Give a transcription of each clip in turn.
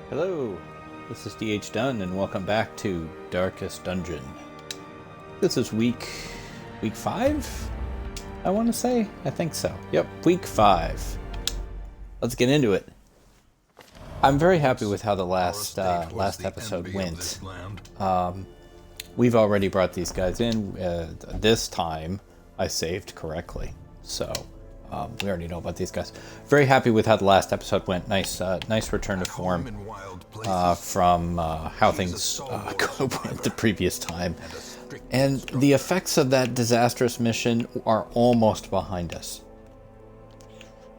Hello, this is D.H. Dunn, and welcome back to Darkest Dungeon. This is week 5, I want to say? I think so. Yep, week 5. Let's get into it. I'm very happy with how the last episode went. We've already brought these guys in. This time, I saved correctly, so we already know about these guys. Very happy with how the last episode went. Nice return to form from how things went the previous time. And the effects of that disastrous mission are almost behind us.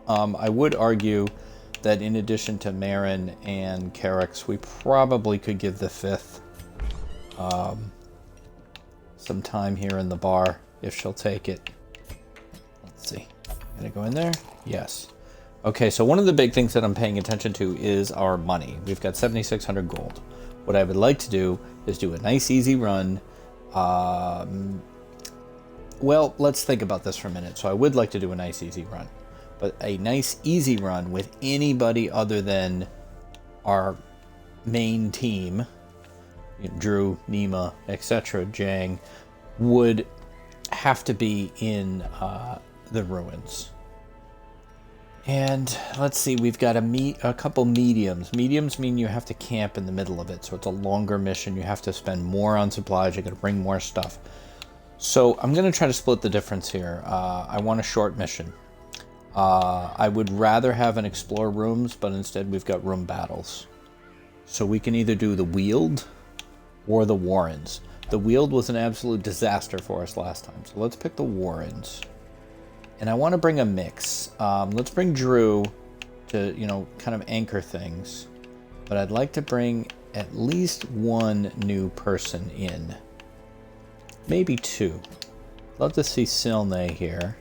I would argue that in addition to Marin and Carrick's, we probably could give the 5th some time here in the bar, if she'll take it. Let's see. Gonna go in there? Yes. Okay, so one of the big things that I'm paying attention to is our money. We've got 7,600 gold. What I would like to do is do a nice easy run. Well, let's think about this for a minute. So I would like to do a nice easy run. But a nice easy run with anybody other than our main team, Drew, Nima, etc., Jang, would have to be in the ruins. And let's see, we've got a couple mediums. Mediums mean you have to camp in the middle of it, so it's a longer mission. You have to spend more on supplies. You got to bring more stuff. So I'm going to try to split the difference here. I want a short mission. I would rather have an explore rooms, but instead we've got room battles. So we can either do the Weald or the Warrens. The Weald was an absolute disaster for us last time, so let's pick the Warrens. And I want to bring a mix. Let's bring Drew to, kind of anchor things. But I'd like to bring at least one new person in. Maybe 2. Love to see Silne here.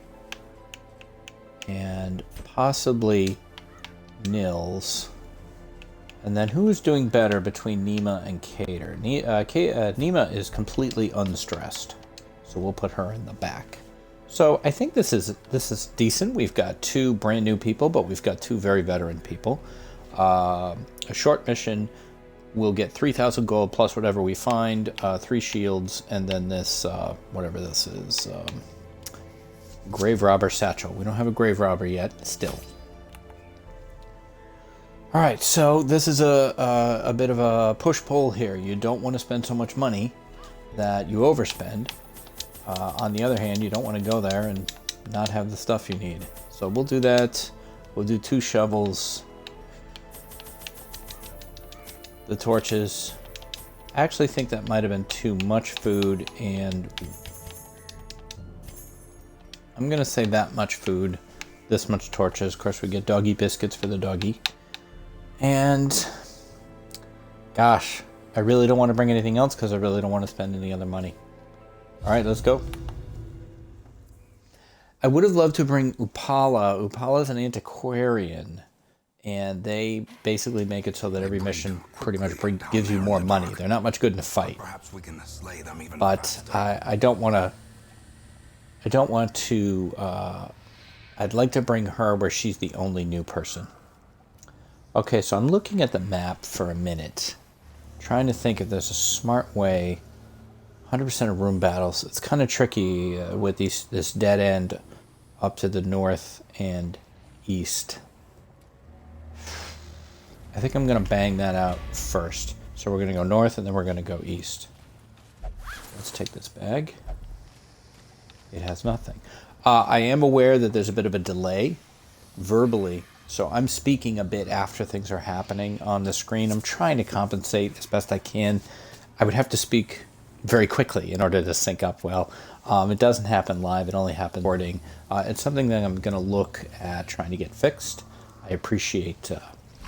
And possibly Nils. And then who is doing better between Nima and Cater? Nima is completely unstressed. So we'll put her in the back. So I think this is decent. We've got 2 brand new people, but we've got 2 very veteran people. A short mission will get 3,000 gold plus whatever we find, 3 shields, and then this, whatever this is, Grave Robber Satchel. We don't have a Grave Robber yet, still. All right, so this is a bit of a push-pull here. You don't want to spend so much money that you overspend. On the other hand, you don't want to go there and not have the stuff you need. So we'll do that. We'll do 2 shovels. The torches. I actually think that might have been too much food, and I'm going to say that much food, this much torches. Of course, we get doggy biscuits for the doggy. And gosh, I really don't want to bring anything else because I really don't want to spend any other money. All right, let's go. I would have loved to bring Upala. Upala is an antiquarian, and they basically make it so that every mission pretty much gives you more money. They're not much good in a fight, but I don't want to. I'd like to bring her where she's the only new person. Okay, so I'm looking at the map for a minute, trying to think if there's a smart way. 100% of room battles. It's kind of tricky with this dead end up to the north and east. I think I'm going to bang that out first. So we're going to go north and then we're going to go east. Let's take this bag. It has nothing. I am aware that there's a bit of a delay verbally. So I'm speaking a bit after things are happening on the screen. I'm trying to compensate as best I can. I would have to speak very quickly in order to sync up well. It doesn't happen live. It only happens recording. It's something that I'm going to look at trying to get fixed. I appreciate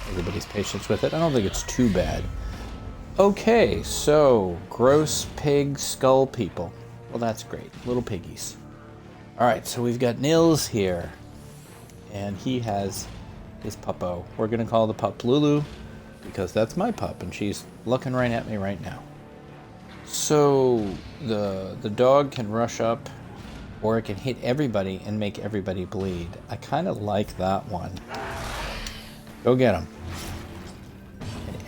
everybody's patience with it. I don't think it's too bad. Okay, so gross pig skull people. Well, that's great. Little piggies. All right, so we've got Nils here, and he has his puppo. We're going to call the pup Lulu because that's my pup, and she's looking right at me right now. So the dog can rush up, or it can hit everybody and make everybody bleed. I kind of like that one. Go get him.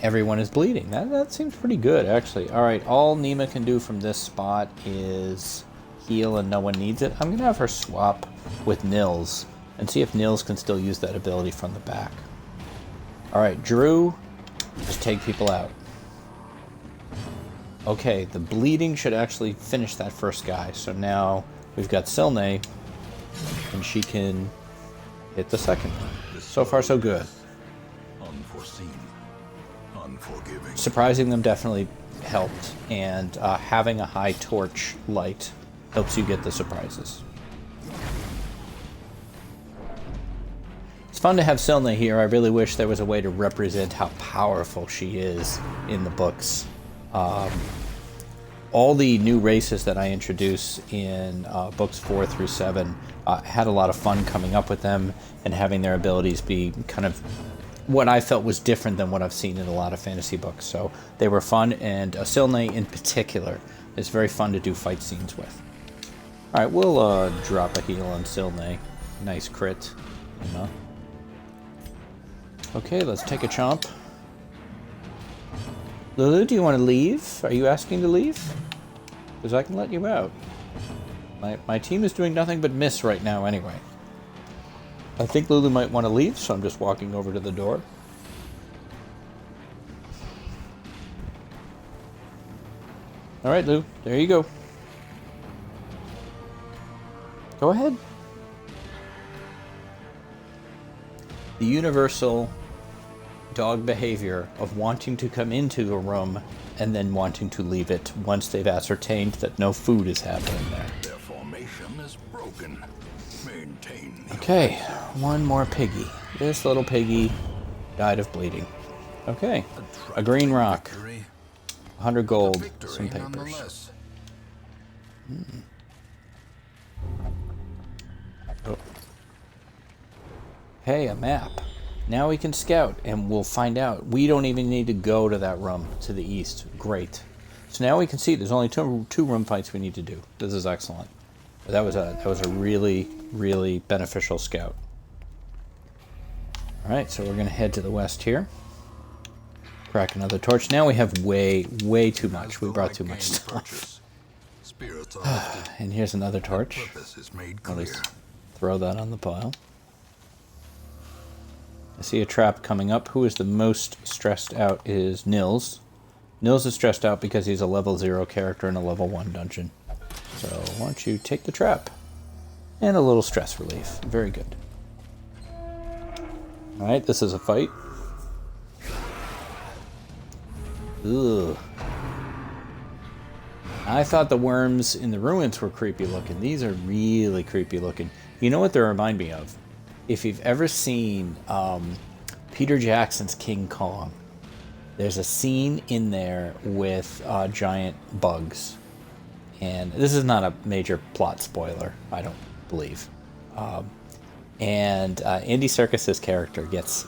And everyone is bleeding. That seems pretty good, actually. All right, all Nima can do from this spot is heal and no one needs it. I'm going to have her swap with Nils and see if Nils can still use that ability from the back. All right, Drew, just take people out. Okay, the bleeding should actually finish that first guy. So now we've got Silne, and she can hit the second one. So far, so good. Unforeseen, unforgiving. Surprising them definitely helped, and having a high torch light helps you get the surprises. It's fun to have Silne here. I really wish there was a way to represent how powerful she is in the books. All the new races that I introduce in books 4 through 7 had a lot of fun coming up with them and having their abilities be kind of what I felt was different than what I've seen in a lot of fantasy books. So they were fun, and Silne in particular is very fun to do fight scenes with. All right, we'll drop a heal on Silne. Nice crit, you know. Okay, let's take a chomp. Lulu, do you want to leave? Are you asking to leave? Because I can let you out. My team is doing nothing but miss right now anyway. I think Lulu might want to leave, so I'm just walking over to the door. Alright, Lou. There you go. Go ahead. The universal dog behavior of wanting to come into a room and then wanting to leave it once they've ascertained that no food is happening there. Their formation is broken. Maintain the Okay, one more piggy. This little piggy died of bleeding. Okay, a green rock, 100 gold, some papers. Oh. Hey, a map. Now we can scout, and we'll find out. We don't even need to go to that room to the east. Great. So now we can see there's only two room fights we need to do. This is excellent. That was a really, really beneficial scout. All right, so we're going to head to the west here. Crack another torch. Now we have way too much. We brought too much stuff. And here's another torch. I'll just throw that on the pile. I see a trap coming up. Who is the most stressed out is Nils. Nils is stressed out because he's a level 0 character in a level 1 dungeon. So why don't you take the trap? And a little stress relief. Very good. Alright, this is a fight. Ugh. I thought the worms in the ruins were creepy looking. These are really creepy looking. You know what they remind me of? If you've ever seen Peter Jackson's King Kong, there's a scene in there with giant bugs. And this is not a major plot spoiler, I don't believe. And Andy Serkis's character gets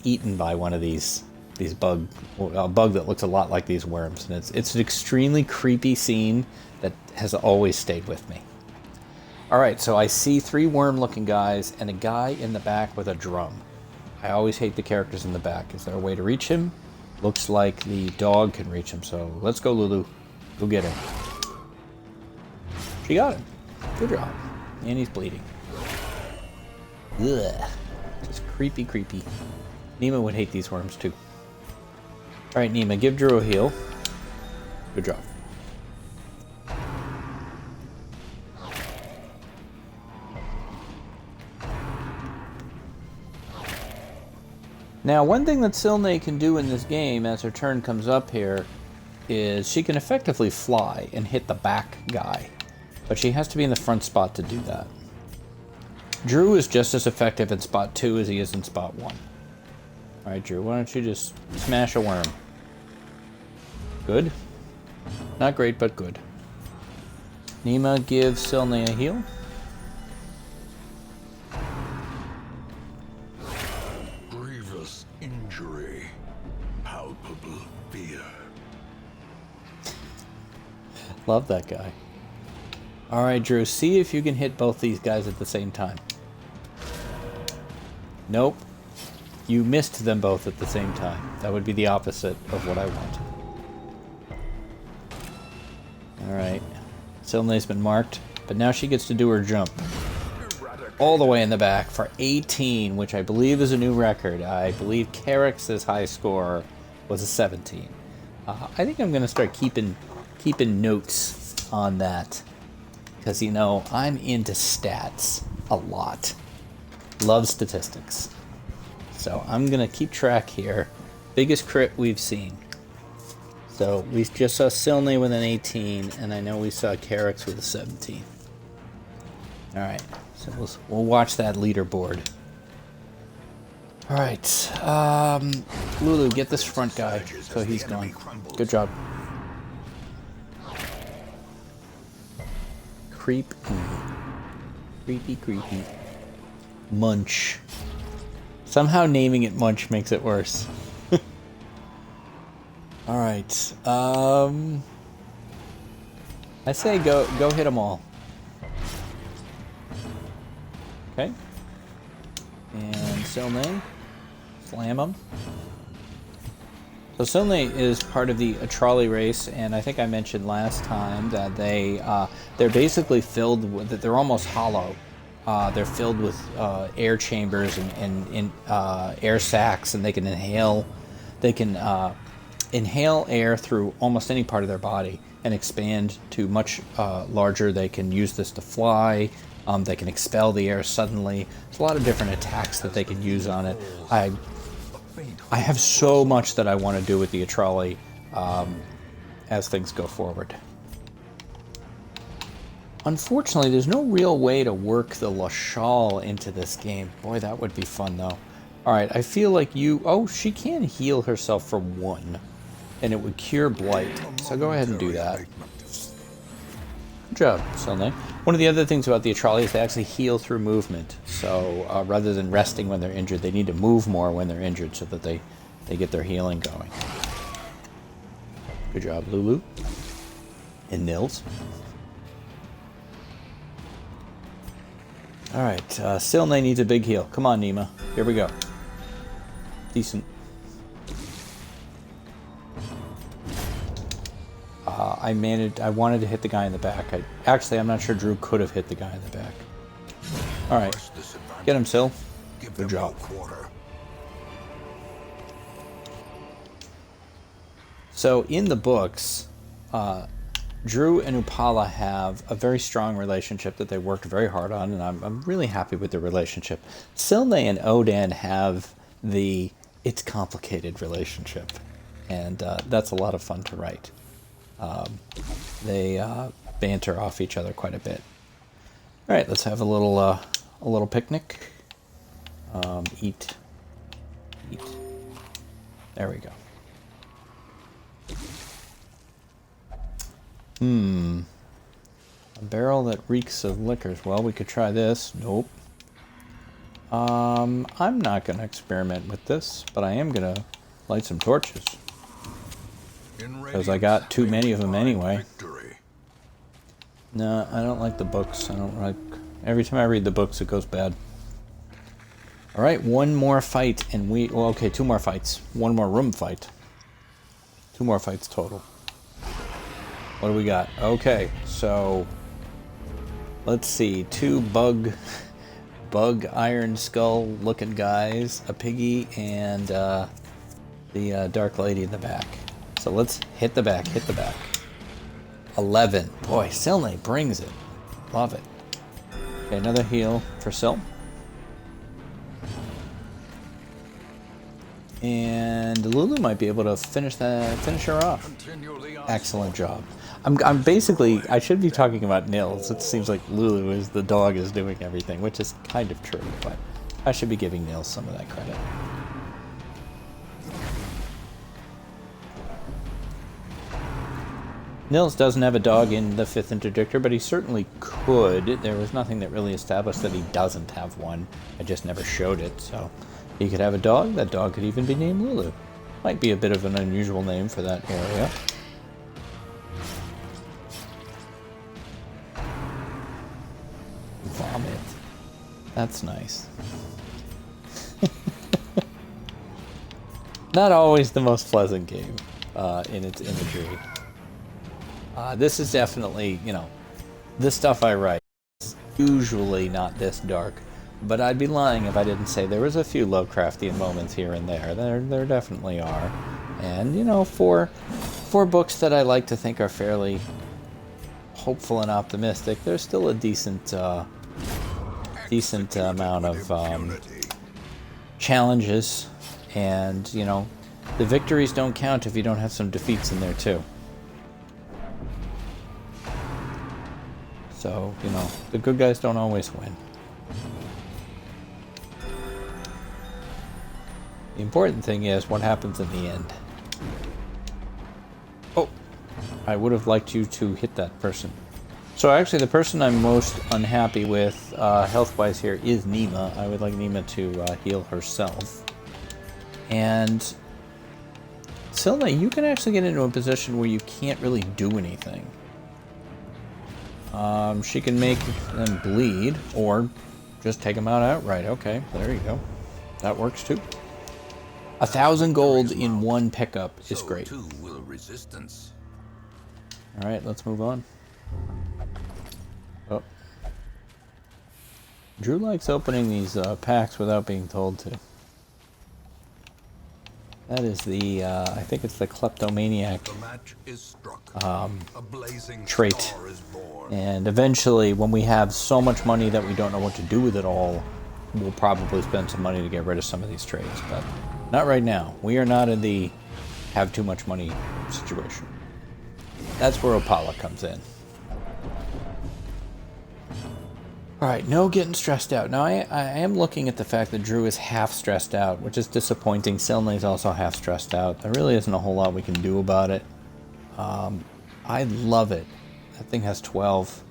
eaten by one of these a bug that looks a lot like these worms. And it's an extremely creepy scene that has always stayed with me. Alright, so I see 3 worm-looking guys and a guy in the back with a drum. I always hate the characters in the back. Is there a way to reach him? Looks like the dog can reach him, so let's go, Lulu. Go get him. She got him. Good job. And he's bleeding. Ugh. Just creepy. Nima would hate these worms, too. Alright, Nima, give Drew a heal. Good job. Now, one thing that Silne can do in this game as her turn comes up here is she can effectively fly and hit the back guy, but she has to be in the front spot to do that. Drew is just as effective in spot 2 as he is in spot 1. Alright, Drew, why don't you just smash a worm? Good. Not great, but good. Nima gives Silne a heal. Injury, palpable fear. Love that guy. Alright, Drew, see if you can hit both these guys at the same time. Nope. You missed them both at the same time. That would be the opposite of what I wanted. Alright. Silne's been marked, but now she gets to do her jump. All the way in the back for 18, which I believe is a new record. I believe Carrick's high score was a 17. I think I'm going to start keeping notes on that. Because, you know, I'm into stats a lot. Love statistics. So I'm going to keep track here. Biggest crit we've seen. So we just saw Silne with an 18, and I know we saw Carrick's with a 17. Alright, so we'll watch that leaderboard. Alright, Lulu, get this front guy so he's gone. Good job. Creepy. Creepy. Munch. Somehow naming it Munch makes it worse. Alright, I say go hit them all. Okay. And Silne. Slam him. So Silne is part of the trolley race, and I think I mentioned last time that they're basically filled with, they're almost hollow. They're filled with air chambers and air sacs, and they can inhale air through almost any part of their body and expand to much larger. They can use this to fly. They can expel the air suddenly. There's a lot of different attacks that they can use on it. I have so much that I want to do with the trolley as things go forward. Unfortunately, there's no real way to work the Lashal into this game. Boy, that would be fun, though. Alright, I feel like you... Oh, she can heal herself for 1. And it would cure Blight. So go ahead and do that. Good job, Silne. One of the other things about the trolley is they actually heal through movement. So rather than resting when they're injured, they need to move more when they're injured so that they get their healing going. Good job, Lulu. And Nils. Alright, Silne needs a big heal. Come on, Nima. Here we go. Decent. I wanted to hit the guy in the back. Actually, I'm not sure Drew could have hit the guy in the back. Alright. Get him, Sil. Good job. So, in the books, Drew and Upala have a very strong relationship that they worked very hard on, and I'm really happy with their relationship. Silne and Odan have the it's complicated relationship, and that's a lot of fun to write. They banter off each other quite a bit. All right, let's have a little picnic. Eat. There we go. A barrel that reeks of liquors. Well, we could try this. Nope. I'm not going to experiment with this, but I am going to light some torches. Because I got too many of them anyway. No, I don't like the books. I don't like... Every time I read the books, it goes bad. Alright, one more fight, and we... Well, okay, 2 more fights. 1 more room fight. 2 more fights total. What do we got? Okay, so... Let's see. 2 bug iron skull looking guys. A piggy, and the dark lady in the back. So let's hit the back. 11. Boy, Silne brings it. Love it. Okay, another heal for Sil. And Lulu might be able to finish her off. Excellent job. I'm basically, I should be talking about Nils. It seems like Lulu is the dog is doing everything, which is kind of true, but I should be giving Nils some of that credit. Nils doesn't have a dog in the 5th interdictor, but he certainly could. There was nothing that really established that he doesn't have one. I just never showed it, so he could have a dog. That dog could even be named Lulu. Might be a bit of an unusual name for that area. Vomit. That's nice. Not always the most pleasant game in its imagery. This is definitely, you know, the stuff I write is usually not this dark, but I'd be lying if I didn't say there was a few Lovecraftian moments here and there. There definitely are. And, you know, for books that I like to think are fairly hopeful and optimistic, there's still a decent amount of challenges, and, you know, the victories don't count if you don't have some defeats in there too. So, you know, the good guys don't always win. The important thing is what happens in the end. Oh, I would have liked you to hit that person. So actually the person I'm most unhappy with health-wise here is Nima. I would like Nima to heal herself. And Silna, you can actually get into a position where you can't really do anything. She can make them bleed, or just take them out outright. Okay, there you go. That works too. 1,000 gold in one pickup is great. Alright, let's move on. Oh. Drew likes opening these packs without being told to. That is the, I think it's the kleptomaniac trait. And eventually, when we have so much money that we don't know what to do with it all, we'll probably spend some money to get rid of some of these traits. But not right now. We are not in the have too much money situation. That's where Opala comes in. Alright, no getting stressed out. Now, I am looking at the fact that Drew is half stressed out, which is disappointing. Selnay is also half stressed out. There really isn't a whole lot we can do about it. I love it. That thing has 12.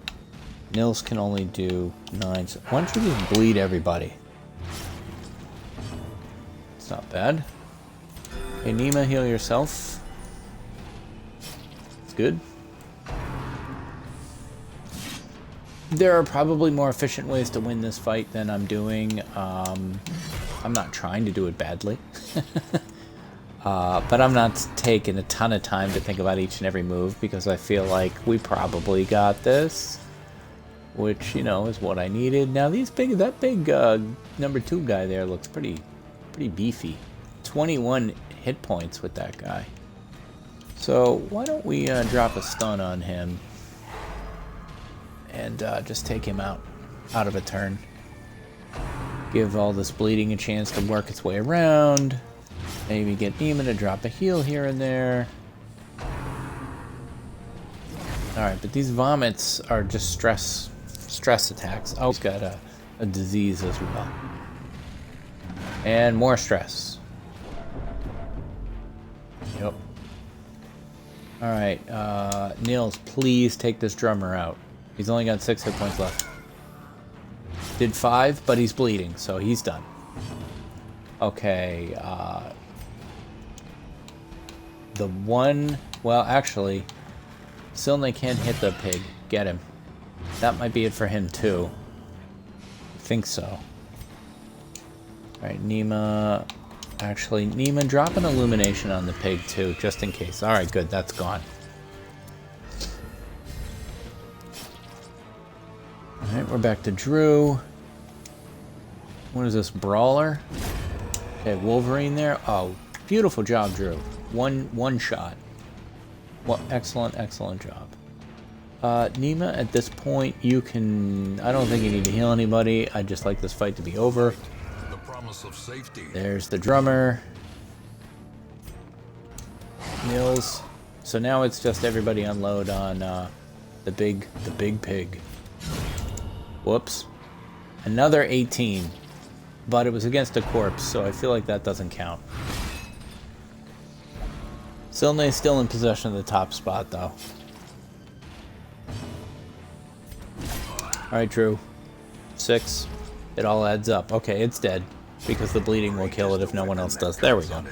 Nils can only do 9. So why don't you just bleed everybody? It's not bad. Okay, Nima, heal yourself. It's good. There are probably more efficient ways to win this fight than I'm doing. I'm not trying to do it badly. But I'm not taking a ton of time to think about each and every move, because I feel like we probably got this. Which, you know, is what I needed. Now, that big number 2 guy there looks pretty beefy. 21 hit points with that guy. So, why don't we drop a stun on him and just take him out of a turn. Give all this bleeding a chance to work its way around. Maybe get Neiman to drop a heal here and there. Alright, but these vomits are just stress attacks. Oh, he's got a disease as well. And more stress. Yep. Alright, Nils, please take this drummer out. He's only got 6 hit points left. Did 5, but he's bleeding, so he's done. Okay, the one... Well, actually, Silnay can't hit the pig. Get him. That might be it for him, too. I think so. Alright, Nima... Actually, Nima, drop an illumination on the pig, too, just in case. Alright, good, that's gone. Alright, we're back to Drew. What is this, Brawler? Okay, Wolverine there. Oh, beautiful job, Drew. One shot. Well, excellent job. Nima, at this point, you can... I don't think you need to heal anybody. I'd just like this fight to be over. The promise of safety. There's the drummer. Nils. So now it's just everybody unload on the big pig. Whoops. Another 18. But it was against a corpse, so I feel like that doesn't count. Silnay's still in possession of the top spot, though. Alright, Drew. 6. It all adds up. Okay, it's dead. Because the bleeding will kill it if no one else does. There we go.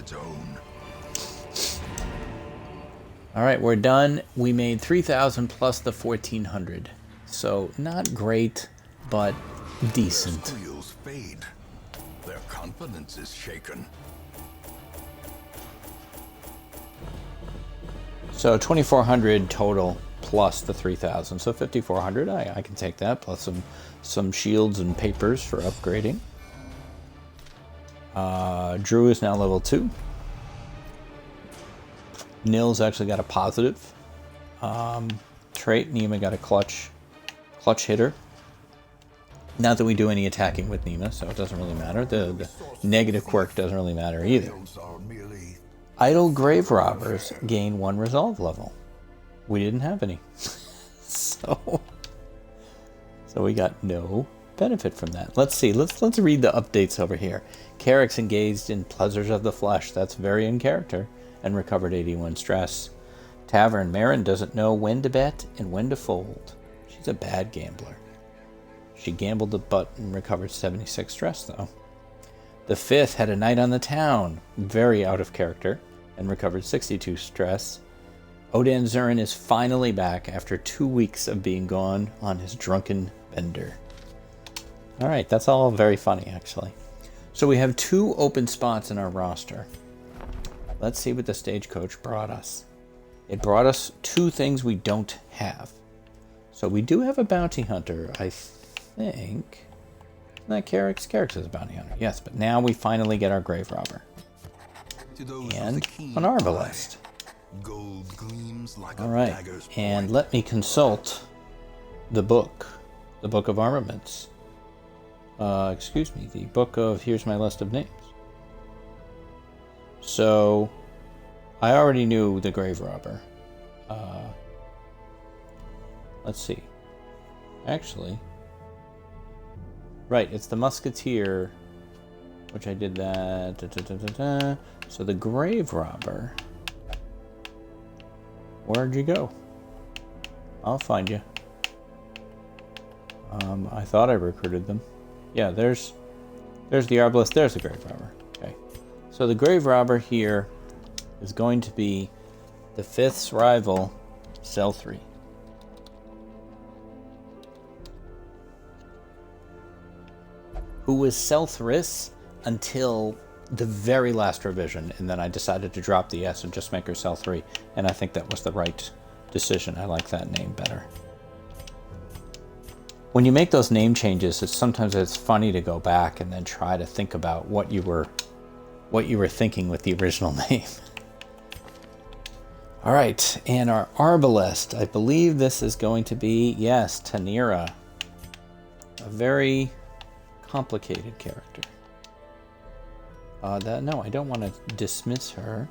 Alright, we're done. We made 3,000 plus the 1,400. So, not great, but decent. Their confidence is shaken. So 2,400 total plus the 3,000. So 5,400, I can take that, plus some shields and papers for upgrading. Drew is now level 2. Nils actually got a positive trait. Nima got a clutch hitter. Not that we do any attacking with Nima, so it doesn't really matter. The negative quirk doesn't really matter either. Idle grave robbers gain 1 resolve level. We didn't have any. So we got no benefit from that. Let's see. Let's read the updates over here. Carrick's engaged in pleasures of the flesh. That's very in character. And recovered 81 stress. Tavern Marin doesn't know when to bet and when to fold. She's a bad gambler. She gambled the butt and recovered 76 stress, though. The Fifth had a night on the town, very out of character, and recovered 62 stress. Odan Zurin is finally back after 2 weeks of being gone on his drunken bender. Alright, that's all very funny, actually. So we have 2 open spots in our roster. Let's see what the stagecoach brought us. It brought us 2 things we don't have. So we do have a bounty hunter, I think. Not Carrick's. Carrick's is a bounty hunter. Yes, but now we finally get our grave robber. And an arbalest. Alright, and let me consult the book. The book of armaments. Excuse me, the book of here's my list of names. So, I already knew the grave robber. Let's see. Actually, right, it's the musketeer, which I did that. So the grave robber. Where'd you go? I'll find you. I thought I recruited them. Yeah, there's the arbalest. There's the grave robber. Okay. So the grave robber here is going to be the Fifth's rival, Cell 3. Who was Selthris until the very last revision, and then I decided to drop the S and just make her Cell 3, and I think that was the right decision. I like that name better. When you make those name changes, sometimes it's funny to go back and then try to think about what you were thinking with the original name. All right, and our arbalest, I believe this is going to be, yes, Tanira. A very complicated character. No, I don't want to dismiss her.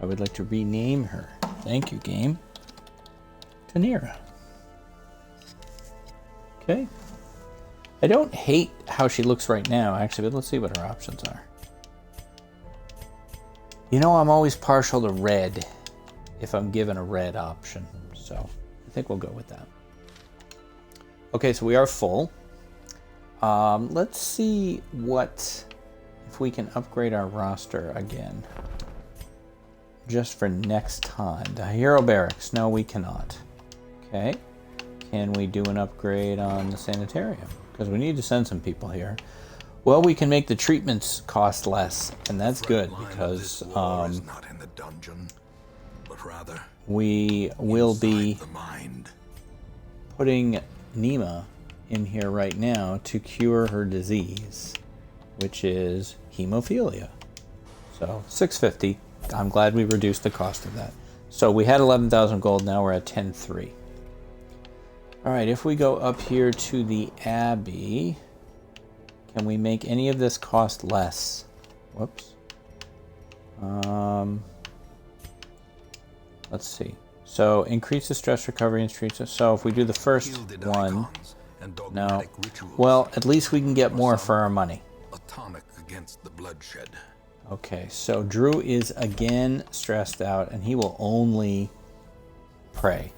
I would like to rename her. Thank you, game. Tanira. Okay. I don't hate how she looks right now, actually, but let's see what her options are. You know, I'm always partial to red if I'm given a red option, so I think we'll go with that. Okay, so we are full. Let's see if we can upgrade our roster again. Just for next time. The Hero Barracks. No, we cannot. Okay. Can we do an upgrade on the Sanitarium? Because we need to send some people here. Well, we can make the treatments cost less, and that's good because not in the dungeon, but rather we will be putting Nima in here right now to cure her disease, which is hemophilia. So 650. I'm glad we reduced the cost of that. So we had 11,000 gold. Now we're at 10,300. All right, if we go up here to the Abbey, can we make any of this cost less? Whoops. Let's see. So increase the stress recovery and streets. So if we do the first one, no. Well, at least we can get more for our money. Atomic against the bloodshed. Okay, so Drew is again stressed out, and he will only pray.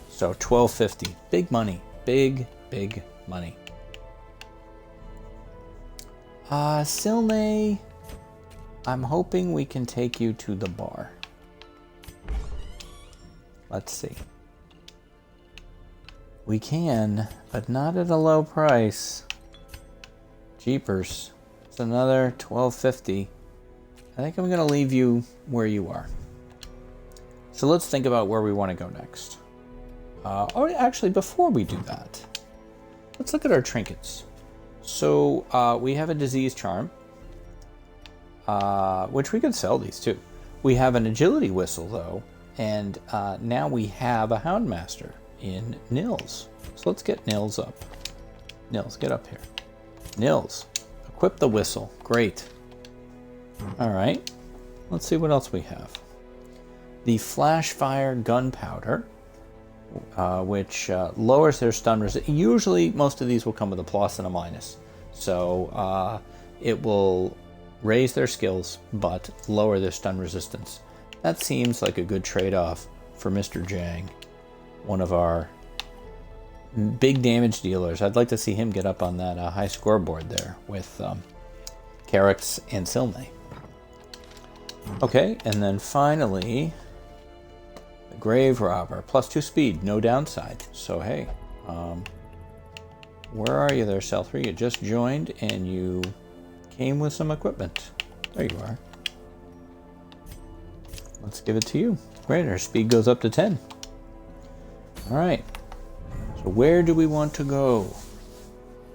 So 1250, big money, big money. Silne, I'm hoping we can take you to the bar. Let's see. We can, but not at a low price. Jeepers, it's another 1250. I think I'm gonna leave you where you are. So let's think about where we want to go next. Oh, actually, before we do that, let's look at our trinkets. So we have a disease charm, which we could sell these too. We have an agility whistle though, and now we have a Houndmaster in Nils. So let's get Nils up. Nils, get up here. Nils, equip the whistle. Great. All right. Let's see what else we have. The flash fire gunpowder, which lowers their stun resistance. Usually, most of these will come with a plus and a minus. So it will raise their skills, but lower their stun resistance. That seems like a good trade-off for Mr. Jang, one of our big damage dealers. I'd like to see him get up on that high scoreboard there with Carrix and Silne. Okay, and then finally, the Grave Robber, +2 speed, no downside. So hey, where are you there, Cell3? You just joined and you came with some equipment. There you are. Let's give it to you. Great, our speed goes up to 10. All right, so where do we want to go?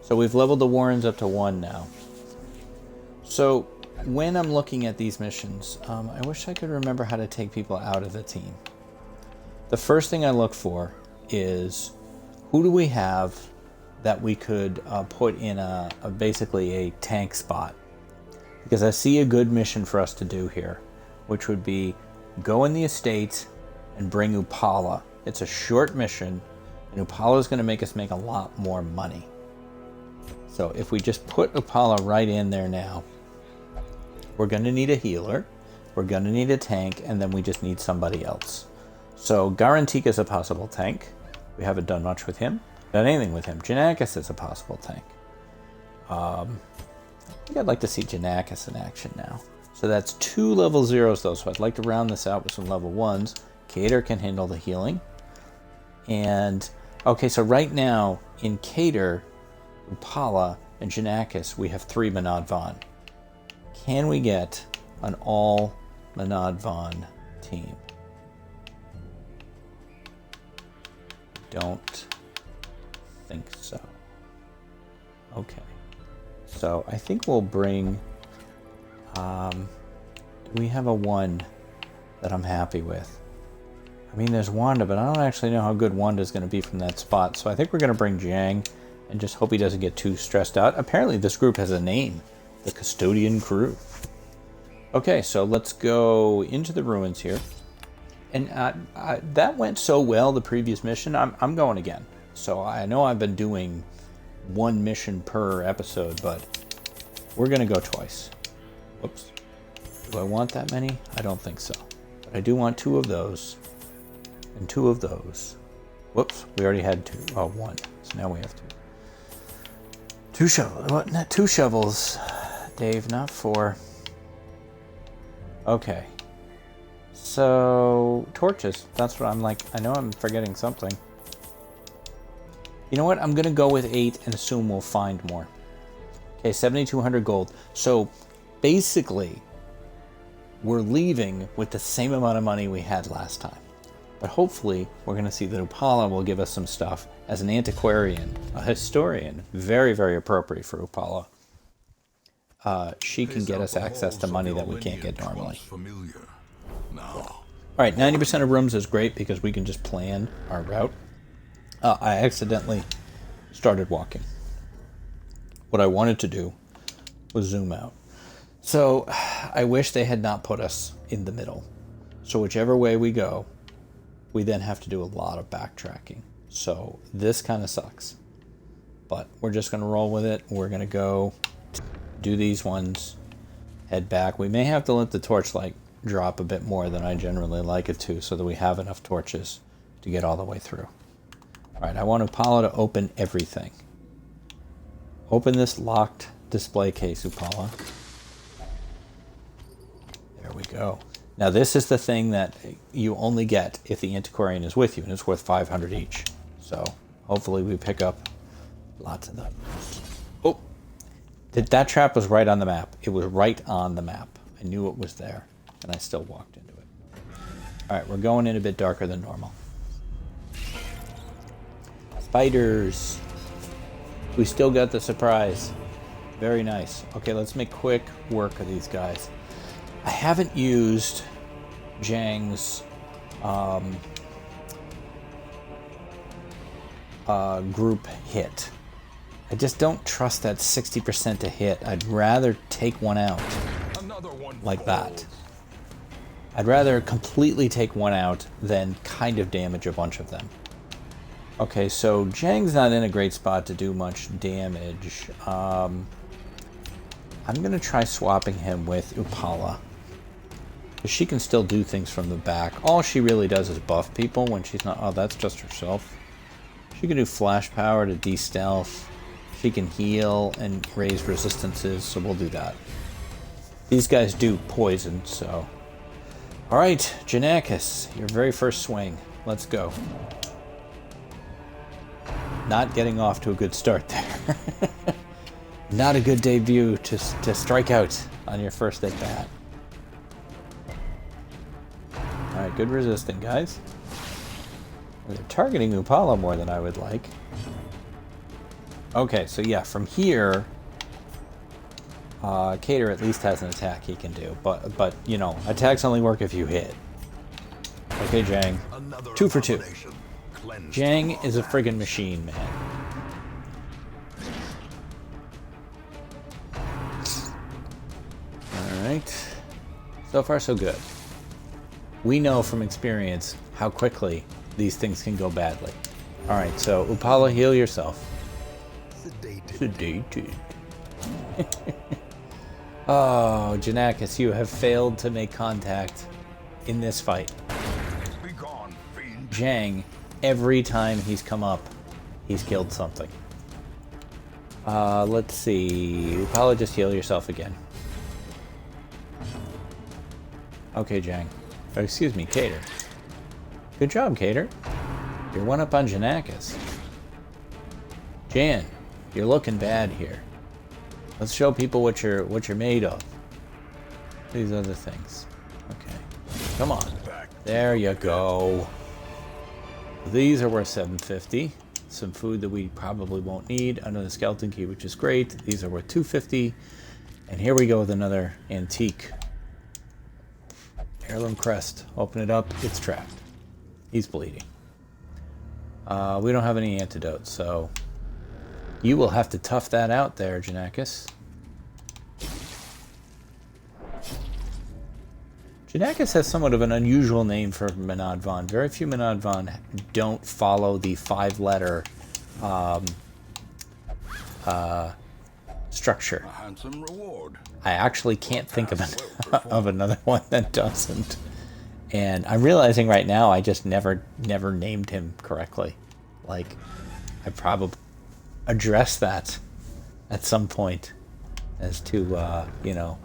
So we've leveled the Warrens up to 1 now. So when I'm looking at these missions, I wish I could remember how to take people out of the team. The first thing I look for is who do we have that we could put in basically a tank spot. Because I see a good mission for us to do here, which would be go in the estates and bring Upala. It's a short mission, and Upala is going to make us make a lot more money. So if we just put Upala right in there now, we're going to need a healer, we're going to need a tank, and then we just need somebody else. So Garantik is a possible tank. We haven't done much with him, done anything with him. Janakis is a possible tank. I think I'd like to see Janakis in action now. So that's 2 level 0s though, so I'd like to round this out with some level 1s. Cater can handle the healing. And, okay, so right now, in Cater, Upala, and Janakis, we have 3 Manad Vaughn. Can we get an all Manad Vaughn team? Don't think so. Okay. So I think we'll bring... we have a 1 that I'm happy with. I mean, there's Wanda, but I don't actually know how good Wanda's going to be from that spot. So I think we're going to bring Jang and just hope he doesn't get too stressed out. Apparently this group has a name. The Custodian Crew. Okay, so let's go into the ruins here. And that went so well, the previous mission. I'm going again. So I know I've been doing 1 mission per episode, but we're going to go twice. Whoops. Do I want that many? I don't think so. But I do want 2 of those. And 2 of those. Whoops, we already had 2. Oh, 1. So now we have 2. 2 shovels. What? Not 2 shovels, Dave, not 4. Okay. So, torches. That's what I'm like. I know I'm forgetting something. You know what? I'm going to go with 8 and assume we'll find more. Okay, 7,200 gold. So, basically, we're leaving with the same amount of money we had last time. But hopefully, we're going to see that Upala will give us some stuff as an antiquarian, a historian. Very, very appropriate for Upala. She can get us access to money that we can't get normally. Alright, 90% of rooms is great because we can just plan our route. I accidentally started walking. What I wanted to do was zoom out. So, I wish they had not put us in the middle. So whichever way we go, we then have to do a lot of backtracking. So this kind of sucks. But we're just going to roll with it. We're going to go do these ones, head back. We may have to let the torchlight drop a bit more than I generally like it to so that we have enough torches to get all the way through. Alright, I want Upala to open everything. Open this locked display case, Upala. There we go. Now this is the thing that you only get if the antiquarian is with you, and it's worth 500 each. So hopefully we pick up lots of them. Oh, that trap was right on the map. It was right on the map. I knew it was there, and I still walked into it. Alright, we're going in a bit darker than normal. Spiders. We still got the surprise. Very nice. Okay, let's make quick work of these guys. I haven't used Zhang's group hit. I just don't trust that 60% to hit. I'd rather take one out like that. I'd rather completely take one out than kind of damage a bunch of them. Okay, so Zhang's not in a great spot to do much damage. I'm going to try swapping him with Upala. She can still do things from the back. All she really does is buff people when she's not... Oh, that's just herself. She can do flash power to de-stealth. She can heal and raise resistances, so we'll do that. These guys do poison, so... Alright, Janakis, your very first swing. Let's go. Not getting off to a good start there. Not a good debut to strike out on your first at bat. Alright, good resisting, guys. They're targeting Upala more than I would like. Okay, so yeah, from here, Cater at least has an attack he can do. But you know, attacks only work if you hit. Okay, Zhang. 2 for 2. Zhang is a friggin' machine, man. Alright. So far, so good. We know from experience how quickly these things can go badly. Alright, so Upala, heal yourself. Sedated. Oh, Janakis, you have failed to make contact in this fight. Zhang, every time he's come up, he's killed something. Let's see. Upala, just heal yourself again. Okay, Zhang. Oh, excuse me, Cater. Good job, Cater. You're one up on Janakis. Jan, you're looking bad here. Let's show people what you're made of. These other things. Okay. Come on. There you go. These are worth 750. Some food that we probably won't need. Another skeleton key, which is great. These are worth 250. And here we go with another antique. Heirloom crest. Open it up. It's trapped. He's bleeding. We don't have any antidotes, so you will have to tough that out there, Janakis. Janakis has somewhat of an unusual name for Menadvon. Very few Menadvon don't follow the 5-letter structure. A handsome reward. I actually can't think of another one that doesn't. And I'm realizing right now I just never named him correctly. Like, I probably address that at some point as to, you know,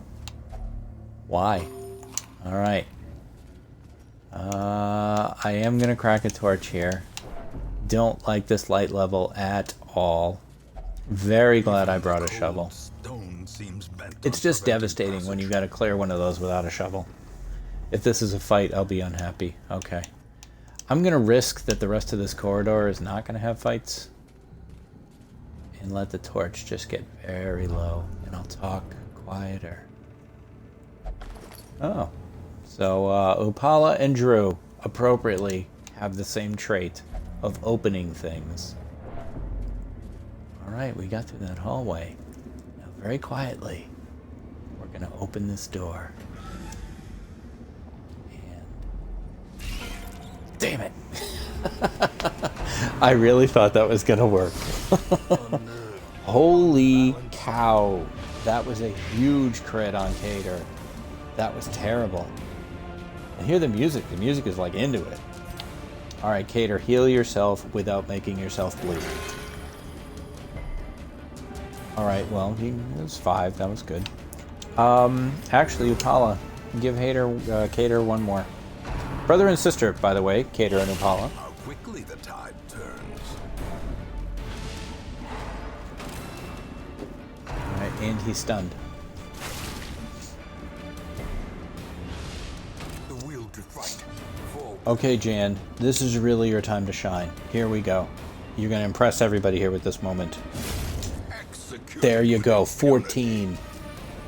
why. All right. I am going to crack a torch here. Don't like this light level at all. Very glad I brought a shovel. It's just devastating when you got to clear one of those without a shovel. If this is a fight, I'll be unhappy. Okay. I'm going to risk that the rest of this corridor is not going to have fights. And let the torch just get very low. And I'll talk quieter. Oh. So, Upala and Drew appropriately have the same trait of opening things. Alright, we got through that hallway. Now, very quietly, we're going to open this door. Damn it. I really thought that was going to work. Holy cow. That was a huge crit on Cater. That was terrible. And hear the music. The music is like into it. Alright, Cater, heal yourself without making yourself bleed. Alright, well, it was 5. That was good. Actually, Upala, give Cater one more. Brother and sister, by the way, Cater and Upala. How quickly the tide turns. Alright, and he's stunned. The will to fight. For Okay, Jan, this is really your time to shine. Here we go. You're going to impress everybody here with this moment. There you go, 14.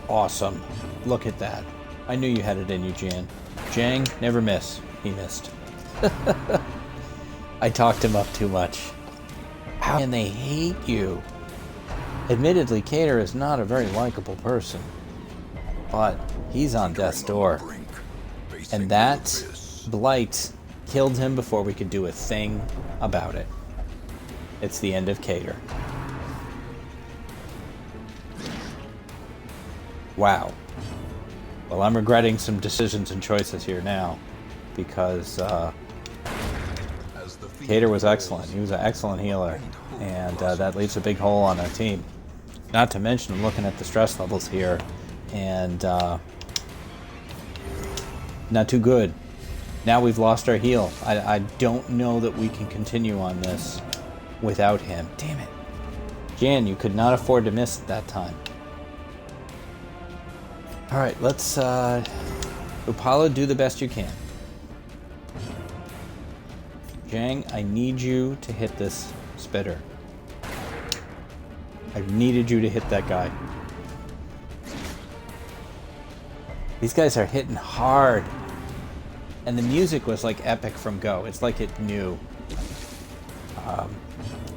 Awesome. Look at that. I knew you had it in you, Jan. Jang, never miss. He missed. I talked him up too much. How can they hate you? Admittedly, Cater is not a very likable person, but he's on death's door. And that blight killed him before we could do a thing about it. It's the end of Cater. Wow. Well, I'm regretting some decisions and choices here now, because Cater was excellent. He was an excellent healer, and that leaves a big hole on our team. Not to mention, I'm looking at the stress levels here, and not too good. Now we've lost our heal. I don't know that we can continue on this without him. Damn it. Jan, you could not afford to miss that time. Alright, let's, Upala, do the best you can. Jang, I need you to hit this spitter. I needed you to hit that guy. These guys are hitting hard. And the music was like epic from go. It's like it knew.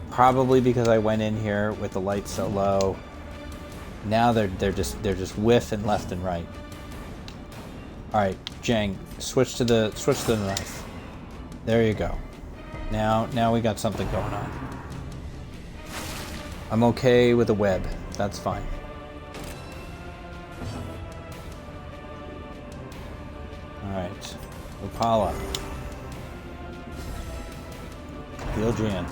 Probably because I went in here with the light so low. Now they're just whiffing left and right. All right, Jang, switch to the knife. There you go. Now we got something going on. I'm okay with a web. That's fine. All right, Upala. Heal Jan.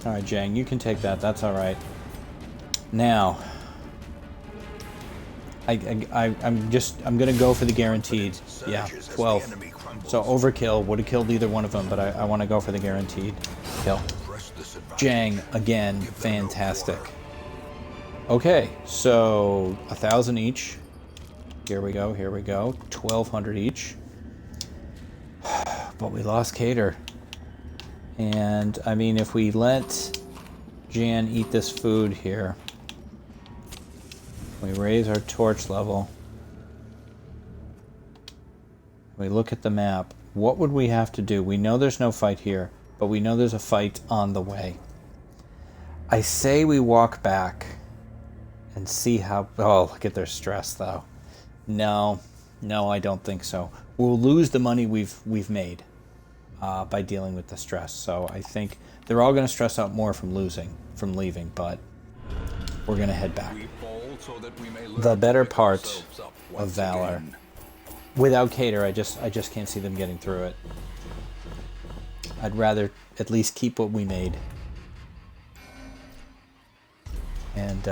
All right, Jang, you can take that. That's all right. Now, I'm gonna go for the guaranteed. Yeah, 12. So overkill would have killed either one of them, but I want to go for the guaranteed kill. Jang again, fantastic. Okay, so 1,000 each. Here we go. 1,200 each. But we lost Cater. And, I mean, if we let Jan eat this food here, we raise our torch level, we look at the map, what would we have to do? We know there's no fight here, but we know there's a fight on the way. I say we walk back and see how... Oh, look at their stress, though. No, I don't think so. We'll lose the money we've made. By dealing with the stress. So I think they're all going to stress out more from leaving, but we're going to head back. The better part of Valor. Without Cater, I just can't see them getting through it. I'd rather at least keep what we made. And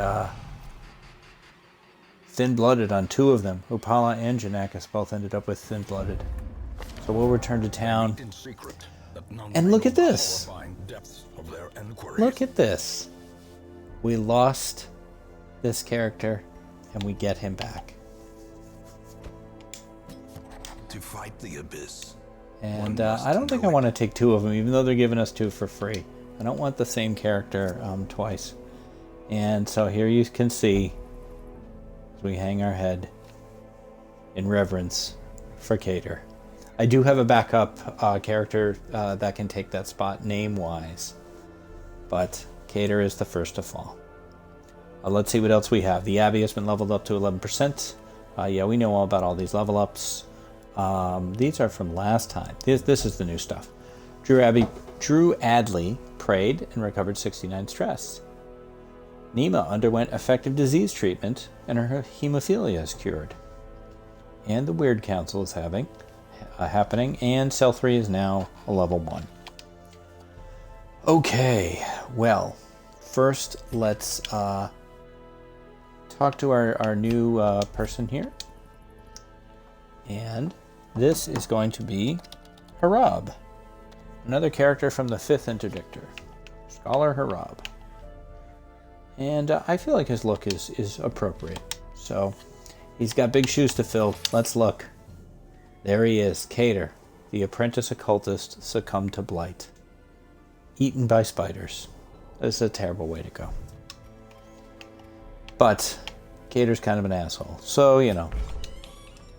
thin-blooded on 2 of them. Upala and Janakis both ended up with thin-blooded. So we'll return to town. And look at this. Look at this. We lost this character, and we get him back. To fight the abyss. And I don't think I want to take 2 of them, even though they're giving us 2 for free. I don't want the same character twice. And so here you can see, as we hang our head in reverence for Cater. I do have a backup character that can take that spot name-wise, but Cater is the first to fall. Let's see what else we have. The Abbey has been leveled up to 11%. Yeah, we know all about all these level ups. These are from last time. This is the new stuff. Drew Adley prayed and recovered 69 stress. Nima underwent effective disease treatment and her hemophilia is cured. And the Weird Council is happening, and Cell 3 is now a level 1. Okay, well, first let's talk to our new person here. And this is going to be Harab, another character from the 5th Interdictor, Scholar Harab. And I feel like his look is appropriate. So He's got big shoes to fill. Let's look. There he is, Cater. The apprentice occultist succumbed to blight. Eaten by spiders. This is a terrible way to go. But Cater's kind of an asshole. So, you know,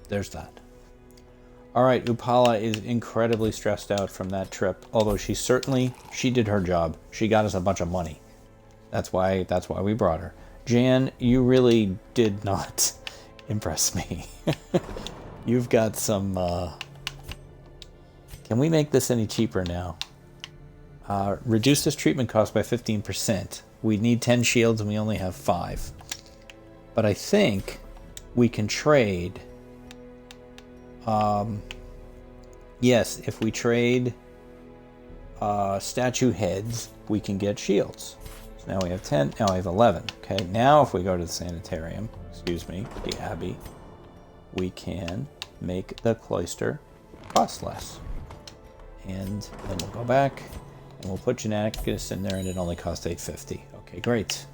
there's that. Alright, Upala is incredibly stressed out from that trip. Although she did her job. She got us a bunch of money. That's why we brought her. Jan, you really did not impress me. You've got some... Can we make this any cheaper now? Reduce this treatment cost by 15%. We need 10 shields and we only have 5. But I think we can trade... yes, if we trade statue heads, we can get shields. So now we have 10, now we have 11. Okay, now if we go to the sanitarium, the abbey, we can make the cloister cost less. And then we'll go back and we'll put Geneticus in there and it only costs 850. Okay, great.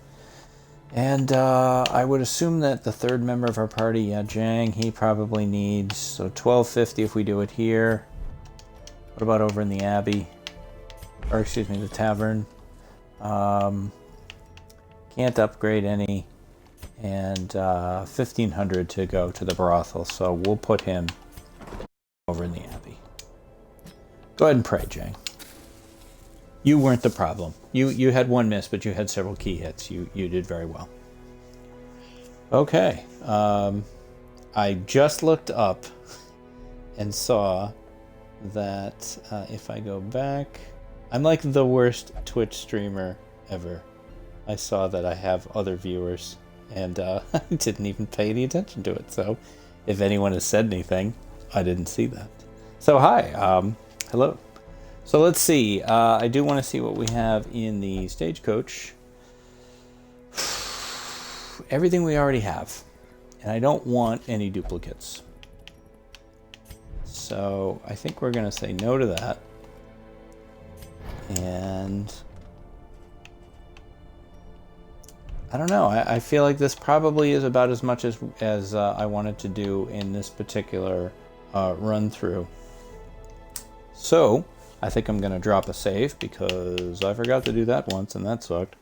And I would assume that the third member of our party, yeah, Jang, he probably needs, so 1250 if we do it here. What about over in the Abbey? Or excuse me, the tavern. Can't upgrade any. And 1500 to go to the brothel, so we'll put him over in the Abbey. Go ahead and pray, Jang. You weren't the problem. You had one miss, but you had several key hits. You did very well. Okay. I just looked up and saw that if I go back... I'm like the worst Twitch streamer ever. I saw that I have other viewers, and I didn't even pay any attention to it. So if anyone has said anything, I didn't see that. So hi. Hello. So let's see. I do want to see what we have in the stagecoach. Everything we already have. And I don't want any duplicates. So I think we're going to say no to that. And I don't know. I feel like this probably is about as much as I wanted to do in this particular run through. So I think I'm going to drop a save because I forgot to do that once and that sucked.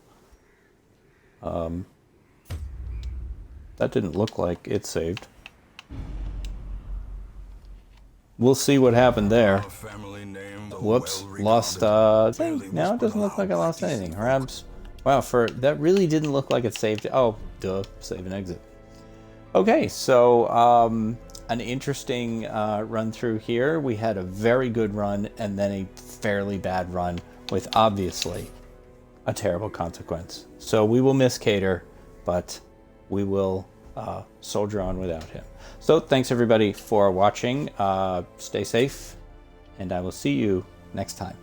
That didn't look like it saved. We'll see what happened there. Whoops, lost thing. No, it doesn't look like I lost anything. Perhaps, wow, that really didn't look like it saved. Oh, duh, save and exit. Okay, so an interesting run through here. We had a very good run and then a fairly bad run with obviously a terrible consequence. So we will miss Cater, but we will soldier on without him. So thanks everybody for watching. Stay safe, and I will see you next time.